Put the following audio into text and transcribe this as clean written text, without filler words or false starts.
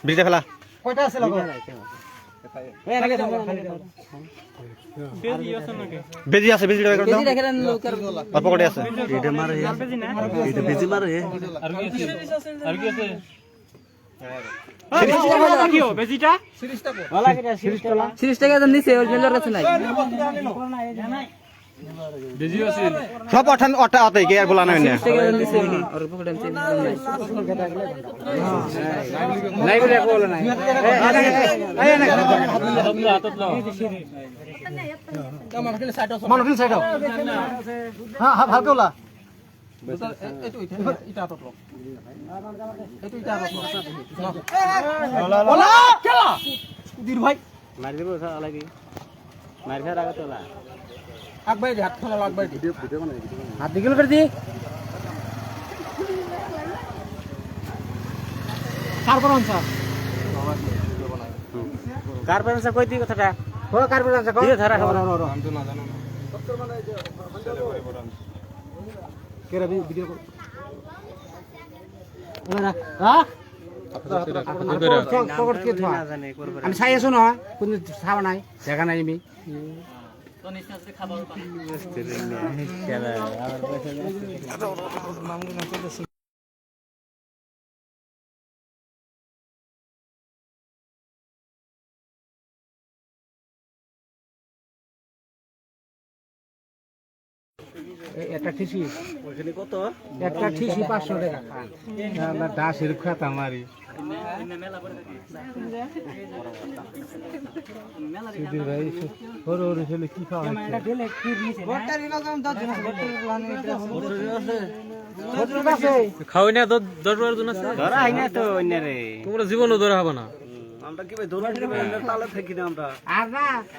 ব্রিজে ফেলা কয়টা আছে লগো বেজি আছে বেজি রেখে দাও অল্প করে আছে এটা মারে এটা বেজি মারে আর কি আছে সিরিজ টাকা নিচে অরিজিনাল আছে নাই সব অঠান অটা অটাই কে আর বলা নাই না টাকা নিচে আর পকেটে আছে নাই বলে বলে নাই মানুষ সাইড হ্যাঁ হ্যাঁ ভালকে বলা মারি দেব লাগি মারি ফের আগে তোলা আকবাই হাত ফেলা আকবাই ভিডিও বানাই হাত দিগুলো করে দি কার্পেন্সা কই দি কথাটা ও কার্পেন্সা কই দিয়ে ধরা খবর আমি তো না জানো না ডক্টর মানে যে কেরা ভিডিও কর ওরা হ্যাঁ আমি চাই আছো নহয় কোনো চাব নাই দেখা নাই আমি একটা ঠিসি ওখানে কত একটা ঠিসি 500 টাকা আমরা দাসের খাতা মারি ভাই ওর ওর ছেলে কি খাওয়া খাওয়াই না 10-12 জন আছে ধরা হয় না তো অন্যরে তোমরা জীবনও ধরা হবে না আমরা কি ভাই দৌড়াতে তালে থাকি না আমরা আর না